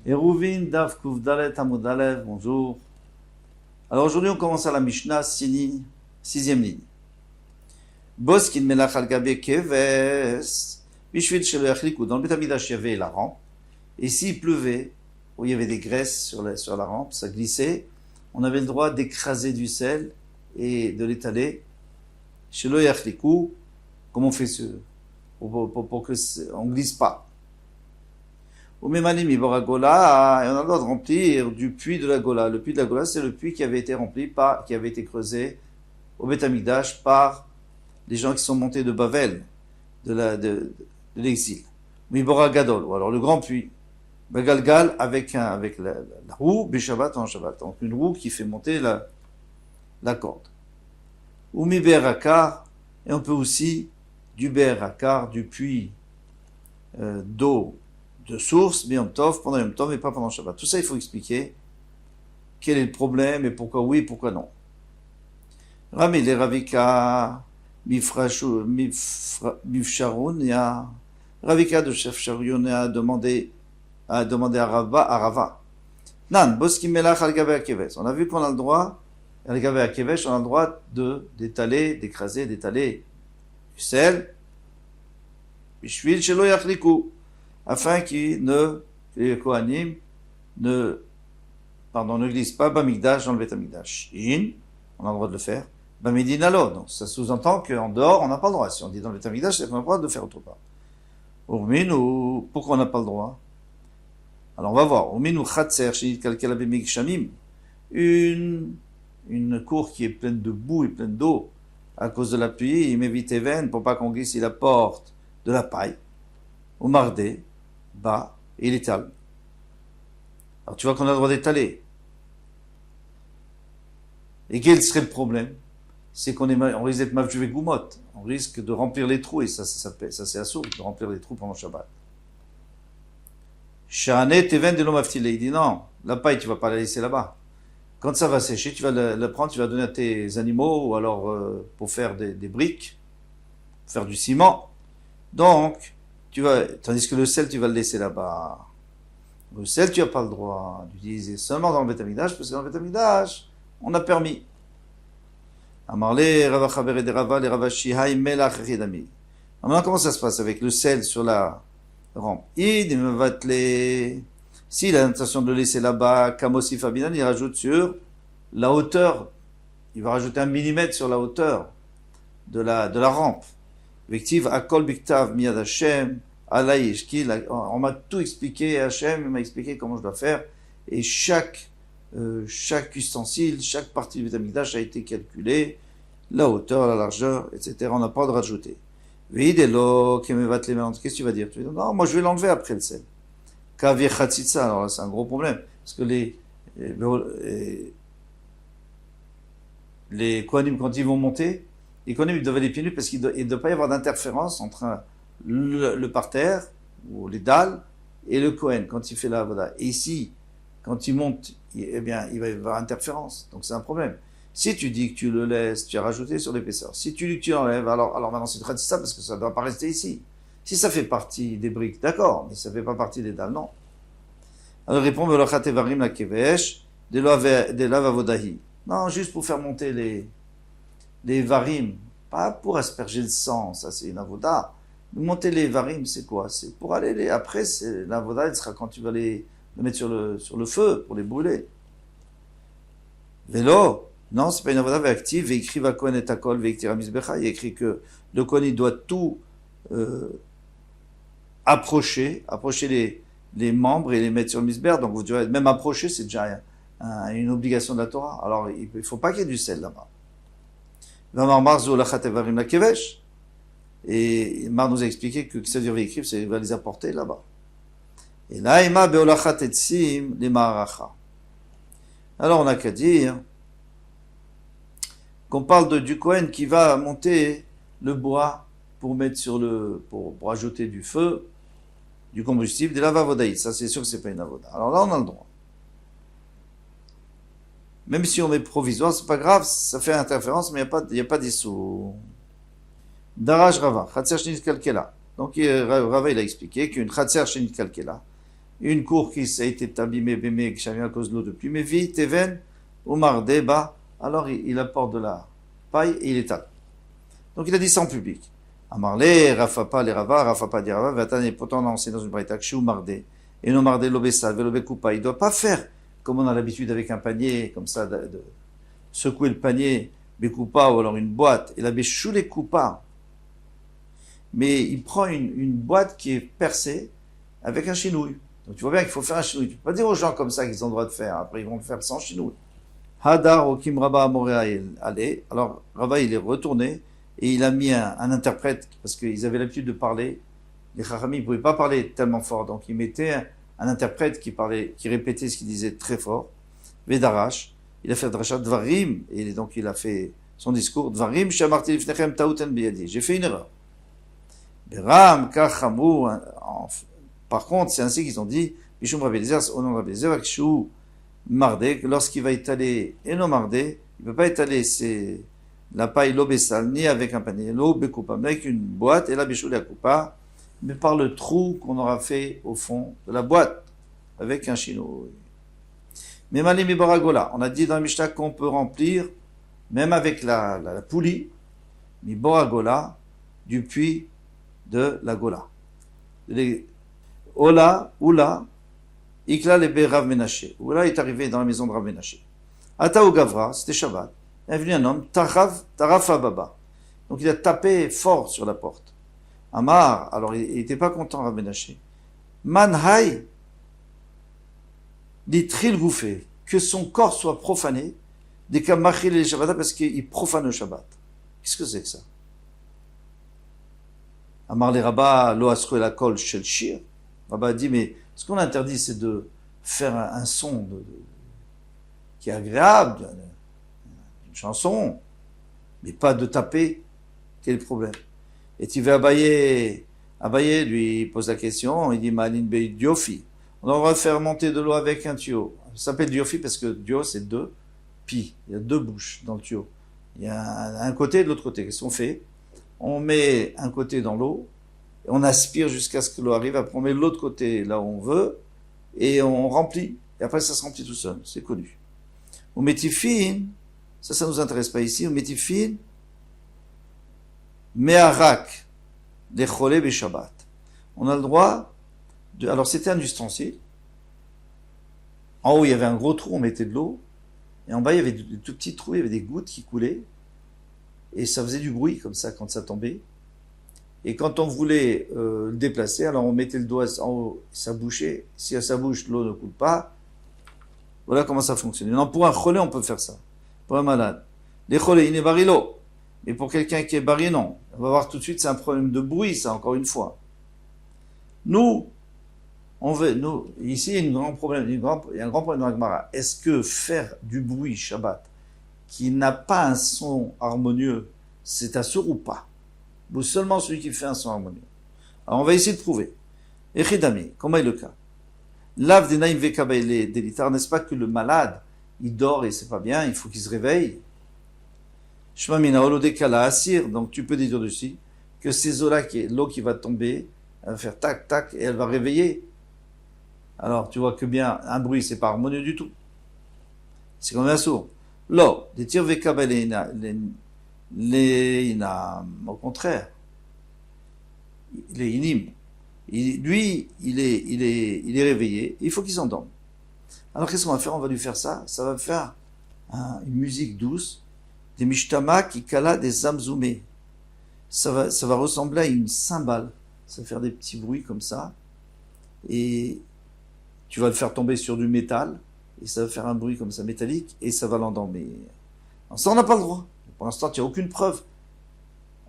Eruvin Daf Kuvdalet Amudalev, bonjour. Alors aujourd'hui on commence à la Mishnah, sixième ligne. Boskin melach al gabe keves, bishvil shelo yachliku. Dans le Beth Amikdash il y avait la rampe, et s'il pleuvait, où il y avait des graisses sur la rampe, ça glissait, on avait le droit d'écraser du sel et de l'étaler. Shelo yachliku, comment on fait pour que on glisse pas. Au Memalim Ibora Gola, et on a le droit de remplir du puits de la Gola. Le puits de la Gola, c'est le puits qui avait été rempli qui avait été creusé au Beth Amikdash par les gens qui sont montés de Bavel, de l'exil. Ibora Gadol, ou alors le grand puits. Bagalgal avec la roue, Bishabat en Shabbat. Donc une roue qui fait monter la corde. Ou Mi Berakar, et on peut aussi du Berakar, du puits d'eau de source, Yom Tov, pendant Yom Tov, mais pas pendant Shabbat. Tout ça, il faut expliquer quel est le problème et pourquoi oui et pourquoi non. Rami le Ravika Mifsharounia, Ravika de Chef Sharounia a demandé à Rava. Nan, Boski Melach al-Gabe Akeves. On a vu qu'on a le droit, al-Gabe Akeves, on a le droit d'étaler, d'écraser, d'étaler du sel, Bishvil Shelo Yachliku, afin que les Kohanim ne glissent pas Bamikdash dans le Beth Amikdash. On a le droit de le faire. Bamidin lo, donc ça sous-entend qu'en dehors, on n'a pas le droit. Si on dit dans le Beth Amikdash, c'est qu'on a le droit de le faire autre part. Urmin, ou pourquoi on n'a pas le droit? Alors on va voir. Urmin ou Khatser, Shinit Kalkela Bemikshamim, une cour qui est pleine de boue et pleine d'eau, à cause de la pluie, il m'évite Even, pour pas qu'on glisse, il apporte de la paille, ou mardé, bas, et il étale. Alors tu vois qu'on a le droit d'étaler. Et quel serait le problème? C'est qu'on risque d'être mavjuvé goumot. On risque de remplir les trous, et ça c'est assourd, de remplir les trous pendant Shabbat. Sha'anet even de l'omaftil. Il dit non, la paille tu vas pas la laisser là-bas. Quand ça va sécher, tu vas la prendre, tu vas donner à tes animaux, ou alors pour faire des briques, faire du ciment. Donc, tandis que le sel, tu vas le laisser là-bas. Le sel, tu n'as pas le droit d'utiliser seulement dans le Beth Amikdash, parce que dans le Beth Amikdash, on a permis. Amarle, Rava Chaber et Rava, les Rava Shihai, Melach, Redami. Maintenant, comment ça se passe avec le sel sur la rampe? Si il a l'intention de le laisser là-bas, Kamosi Fabinan, il rajoute sur la hauteur, il va rajouter 1 millimètre sur la hauteur de la rampe. Victive Akol Biktav Miyad Hashem Alaïsh. On m'a tout expliqué, Hashem m'a expliqué comment je dois faire, et chaque ustensile, chaque partie du Beth Amikdash a été calculée, la hauteur, la largeur, etc. On n'a pas de rajouter. Videlo Kemevat Lemelant. Qu'est-ce que tu vas dire? Tu vas dire non, moi je vais l'enlever après le sel. Kavir Chatzitza. Alors là c'est un gros problème, parce que les Kohanim, quand ils vont monter, les Kohanim, ils doivent aller pieds nus parce qu'il ne doit pas y avoir d'interférence entre le parterre, ou les dalles, et le Kohen, quand il fait la Avoda. Et ici, quand il monte, eh bien, il va y avoir interférence. Donc c'est un problème. Si tu dis que tu le laisses, tu as rajouté sur l'épaisseur. Si tu dis que tu l'enlèves, alors maintenant c'est très ça parce que ça ne doit pas rester ici. Si ça fait partie des briques, d'accord, mais ça ne fait pas partie des dalles, non. Alors répond, Velochat Evarim la Kevesh, de l'Avavodahi. Non, juste pour faire monter les varim, pas pour asperger le sang, ça c'est une avoda. Monter les varim, c'est quoi? C'est pour aller après, c'est l'avoda, elle sera quand tu vas les mettre sur le feu pour les brûler. Vélo, non, c'est pas une avoda active. Écrit va Kohen et Akol, ve'iktir mizbecha. Il écrit que le Kohen il doit tout approcher les membres et les mettre sur le misber. Donc vous devez même approcher, c'est déjà une obligation de la Torah. Alors il ne faut pas qu'il y ait du sel là-bas. Et Mar nous a expliqué que ça veut dire écrire, c'est qu'il va les apporter là-bas. Et là, alors on n'a qu'à dire qu'on parle du Kohen qui va monter le bois pour mettre pour ajouter du feu, du combustible, de la vavodaït. Ça c'est sûr que c'est pas une avoda. Alors là on a le droit. Même si on met provisoire, c'est pas grave, ça fait interférence, mais il n'y a pas d'issue. Daraj Rava, Khatser Shinit Kalkela. Donc Rava il a expliqué qu'une Khatser Shinit Kalkela, une cour qui a été abîmée, bémé, qui à cause de l'eau depuis Mévi, Teven, ou Mardé, bah, alors il apporte de la paille et il étale. Donc il a dit ça en public. Amarle, Rafapa, les Rava, Rafapa, dit Rava, Vatan, et pourtant on a enseigné dans une braïta, Kshu Mardé, et non Mardé, l'obessal, velobekupa, il doit pas faire comme on a l'habitude avec un panier, comme ça, de secouer le panier, Bekupa, ou alors une boîte, et la Béchou les coupa. Mais il prend une boîte qui est percée avec un chinouille. Donc tu vois bien qu'il faut faire un chinouille. Tu peux pas dire aux gens comme ça qu'ils ont le droit de faire. Après, ils vont le faire sans chinouille. Hadar Okim Rabba Amorea allez. Alors, Rabba, il est retourné et il a mis un interprète parce qu'ils avaient l'habitude de parler. Les Chachamim ne pouvaient pas parler tellement fort. Donc, il mettait un interprète qui parlait, qui répétait ce qu'il disait très fort. Vedarash. Il a fait Drashat Dvarim. Et donc, il a fait son discours. Dvarim, Shamarti Lifnechem Taouten Biyadi. J'ai fait une erreur. Beram, Kachamou. Par contre, c'est ainsi qu'ils ont dit, Bishum Rabbi Eliezer, au nom de Rabbi Eliezer, Kshu Mardé, lorsqu'il va étaler, et non Mardé, il ne peut pas étaler la paille l'obessal, ni avec un panier, l'obekupa, mais avec une boîte, et la Bishou la coupa, mais par le trou qu'on aura fait au fond de la boîte, avec un chino. Mais Malim Baragola, on a dit dans le Mishnah qu'on peut remplir, même avec la poulie, Baragola, du puits de la Gola. Ola, Oula, Ikla lebe Rav Menaché. Oula est arrivé dans la maison de Rav Menaché. Ata ou Gavra, c'était Shabbat. Il est venu un homme, Tarafa Baba. Donc il a tapé fort sur la porte. Amar, alors il n'était pas content Rav Menaché. Manhai, dit Tril Gouffé, que son corps soit profané, des cas machil et Shabbat, parce qu'il profane le Shabbat. Qu'est-ce que c'est que ça? Amar les Rabba, lo asru la kol shel shir. Rabba a dit, mais ce qu'on interdit, c'est de faire un son qui est agréable, une chanson, mais pas de taper. Quel est le problème? Et tu vas Abaye lui pose la question, il dit, Malin Bey Diofi. On va faire monter de l'eau avec un tuyau. Ça s'appelle Diofi parce que Dio, c'est deux pi. Il y a deux bouches dans le tuyau. Il y a un côté et de l'autre côté. Qu'est-ce qu'on fait? On met un côté dans l'eau, on aspire jusqu'à ce que l'eau arrive, après on met l'autre côté là où on veut, et on remplit, et après ça se remplit tout seul, c'est connu. Au métifine, ça nous intéresse pas ici, au métifine, me'arak, d'echolé be'shabbat. On a le droit alors c'était un ustensile, en haut il y avait un gros trou, on mettait de l'eau, et en bas il y avait des tout petits trous, il y avait des gouttes qui coulaient, et ça faisait du bruit comme ça quand ça tombait. Et quand on voulait le déplacer, alors on mettait le doigt en haut, ça bouchait. Si ça bouche, l'eau ne coule pas. Voilà comment ça fonctionne. Non, pour un cholé, on peut faire ça. Pour un malade. Les cholés, il est barilo. Mais pour quelqu'un qui est barré, non. On va voir tout de suite, c'est un problème de bruit, ça, encore une fois. Nous, ici, il y a un grand problème dans la Gemara. Est-ce que faire du bruit, Shabbat, qui n'a pas un son harmonieux, c'est assur ou pas? Ou seulement celui qui fait un son harmonieux? Alors on va essayer de prouver. Echidami, comment est le cas? Lav denaim vekabaile delitar, n'est-ce pas que le malade, il dort et c'est pas bien, il faut qu'il se réveille? Shmamina olodekala asir, donc tu peux dire dessus que ces eaux-là, l'eau qui va tomber, elle va faire tac tac et elle va réveiller. Alors tu vois que bien, un bruit c'est pas harmonieux du tout. C'est comme un sourd. L'eau, des tirs vekabaile au contraire, il est inime. Lui, il est réveillé, il faut qu'il s'endorme. Alors qu'est-ce qu'on va faire? On va lui faire ça. Ça va faire une musique douce, des mishtama qui kala des zamzoumé. Ça va ressembler à une cymbale. Ça va faire des petits bruits comme ça. Et tu vas le faire tomber sur du métal, et ça va faire un bruit comme ça métallique, et ça va l'endormir. Alors ça, on n'a pas le droit. Pour l'instant, il n'y a aucune preuve.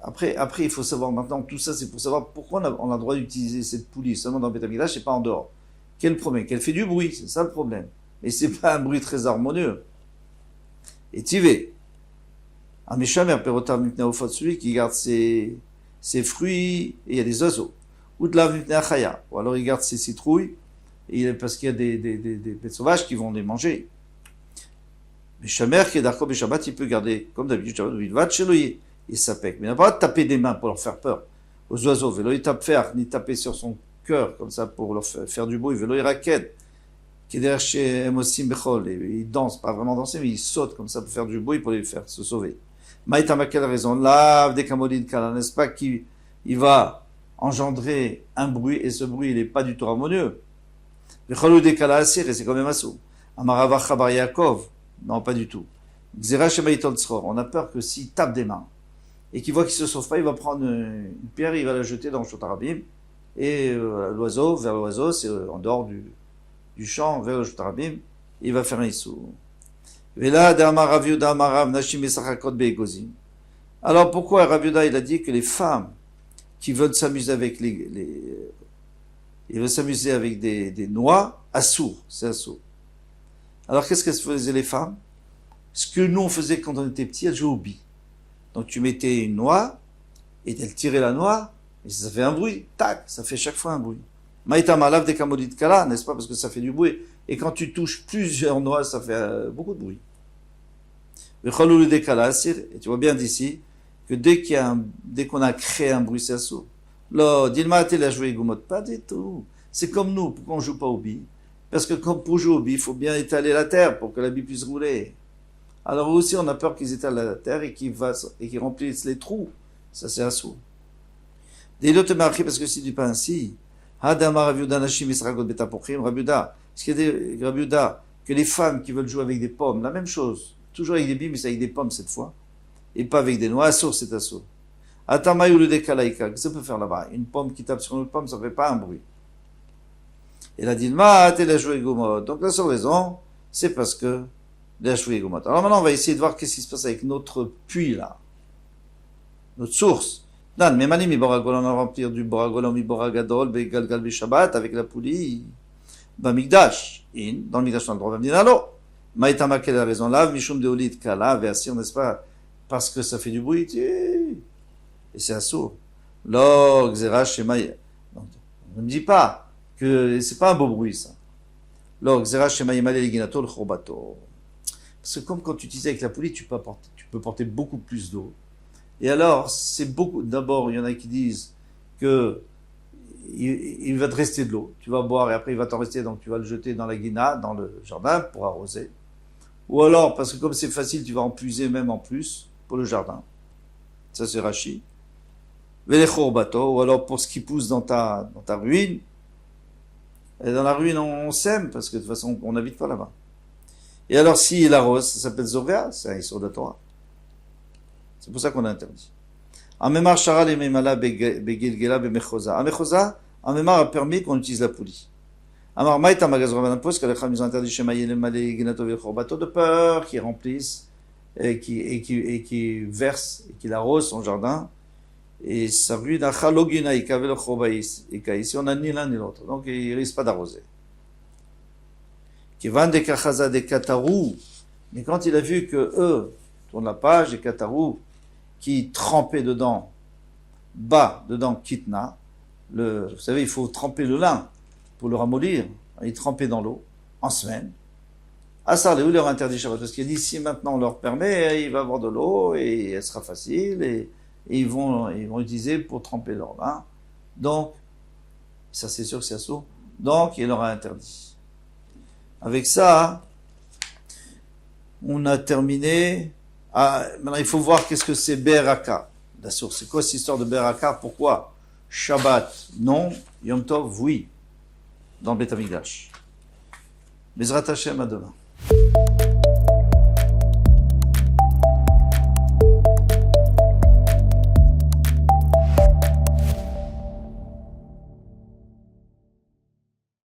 Après, il faut savoir maintenant, tout ça, c'est pour savoir pourquoi on a le droit d'utiliser cette poulie seulement dans le Beth Amikdash et pas en dehors. Quel problème? Qu'elle fait du bruit, c'est ça le problème. Et c'est pas un bruit très harmonieux. Et Tivé, un méchamer perotav mipneofot, celui qui garde ses fruits, et il y a des oiseaux. Ou de la mipneachaya, ou alors il garde ses citrouilles, parce qu'il y a des bêtes sauvages qui vont les manger. Mais Shamer qui est d'accord Shabbat, il peut garder, comme d'habitude, il va chez il s'appelle. Mais il n'a pas de taper des mains pour leur faire peur aux oiseaux. Vélo, il tape faire, ni taper sur son cœur, comme ça, pour leur faire du bruit. Velo iraket, qui est derrière chez Mosim Bechol. Ils dansent, pas vraiment danser, mais ils sautent comme ça pour faire du bruit, pour les faire se sauver. Maïtama, quelle raison? Là, des kamodin kala, n'est-ce pas, qu'il va engendrer un bruit, et ce bruit, il n'est pas du tout harmonieux. Vecholou des kala asir, et c'est quand même assourd. Amarava chabar Yaakov, non, pas du tout. Xera shemaïton tzror, on a peur que s'il tape des mains, et qu'il voit qu'il se sauve pas, il va prendre une pierre, il va la jeter dans le Shotarabim, et l'oiseau, vers l'oiseau, c'est en dehors du champ, vers le Shotarabim, il va faire un issou. Alors pourquoi Rav Yehuda il a dit que les femmes qui veulent s'amuser avec ils veulent s'amuser avec des noix, assourd, c'est assourd. Alors qu'est-ce qu'elles faisaient les femmes? Ce que nous on faisait quand on était petits, elles jouaient au billes. Donc tu mettais une noix, et elle tirait la noix, et ça fait un bruit, tac, ça fait chaque fois un bruit. Maïta malav de kamodit kala, n'est-ce pas, parce que ça fait du bruit. Et quand tu touches plusieurs noix, ça fait beaucoup de bruit. Et tu vois bien d'ici que dès qu'on a créé un bruit, c'est assourd. Là, Dilma a-t-il à jouer Gumot? Pas du tout. C'est comme nous, pourquoi on joue pas au billes? Parce que pour jouer au billes, il faut bien étaler la terre pour que la bille puisse rouler. Alors aussi, on a peur qu'ils étalent la terre et qu'ils remplissent les trous. Ça, c'est assourd. Des l'autres marqués, parce que si tu dis pas ainsi, Hadama Raviuda Nashim Isragot Betapochim, Raviuda, ce qui est des Raviuda, que les femmes qui veulent jouer avec des pommes, la même chose, toujours avec des billes, mais c'est avec des pommes cette fois, et pas avec des noix, assourd, c'est assourd. Atamaï ou le décalaïka, qu'est-ce que ça peut faire là-bas? Une pomme qui tape sur une autre pomme, ça fait pas un bruit. Et la Dilma, t'es la jouée Gomot. Donc la seule raison, c'est parce que la jouée Gomot. Alors maintenant, on va essayer de voir qu'est-ce qui se passe avec notre puits là, notre source. Dan, mais mani mi boragol, on a rempli du boragol, mi boragadol, begalgal be Shabbat, avec la poulie, bamigdash, dans le migdash, on a le droit de venir à l'eau. Maïtama, quelle est la raison là? Mishum de olit kala, versir, n'est-ce pas? Parce que ça fait du bruit, et c'est assourd. Lo, xera, shemaï. Donc, ne me dis pas que c'est pas un beau bruit, ça. Lo, xera, shemaï, malé, liginato, le chorbato. Parce que comme quand tu utilises avec la poulie, tu peux porter beaucoup plus d'eau. Et alors, c'est beaucoup. D'abord, il y en a qui disent que il va te rester de l'eau. Tu vas boire et après il va t'en rester, donc tu vas le jeter dans la guina, dans le jardin pour arroser. Ou alors, parce que comme c'est facile, tu vas en puiser même en plus pour le jardin. Ça, c'est Rashi. Velechor bateau. Ou alors pour ce qui pousse dans ta ruine. Et dans la ruine, on sème parce que de toute façon, on n'habite pas là-bas. Et alors, s'il arrose, ça s'appelle Zovea, c'est un Issur de la Torah. C'est pour ça qu'on a interdit. Amemar Shara le Memala Begilgela Bemechosa. Amemar a permis qu'on utilise la poulie. Amar Maïta Magazra Vanapos, que les Chams ils ont interdit chez Maïe le Malé Ginato Vechorbato de peur qui remplissent et qui verse et qui arrose son jardin. Et ça ruine à Chalogina et Kavel Chobaïs. Et ici on a ni l'un ni l'autre. Donc il risque pas d'arroser. Qui vendent des Kachaza des Katarou. Mais quand il a vu que eux, tourne la page, des Katarou, qui trempait dedans, dedans kitna, vous savez, il faut tremper le lin pour le ramollir, il trempait dans l'eau, en semaine. Assar Léou leur interdit Shabbat, parce qu'il dit, si maintenant on leur permet, il va avoir de l'eau, et elle sera facile, et ils vont utiliser pour tremper leur lin. Donc, ça c'est sûr que c'est assourd, donc il leur a interdit. Avec ça, on a terminé. Maintenant, il faut voir qu'est-ce que c'est Beraka. La source, c'est quoi cette histoire de Beraka? Pourquoi Shabbat, non. Yom Tov, oui. Dans le Beth Amikdash. Bezrat Hashem, à demain.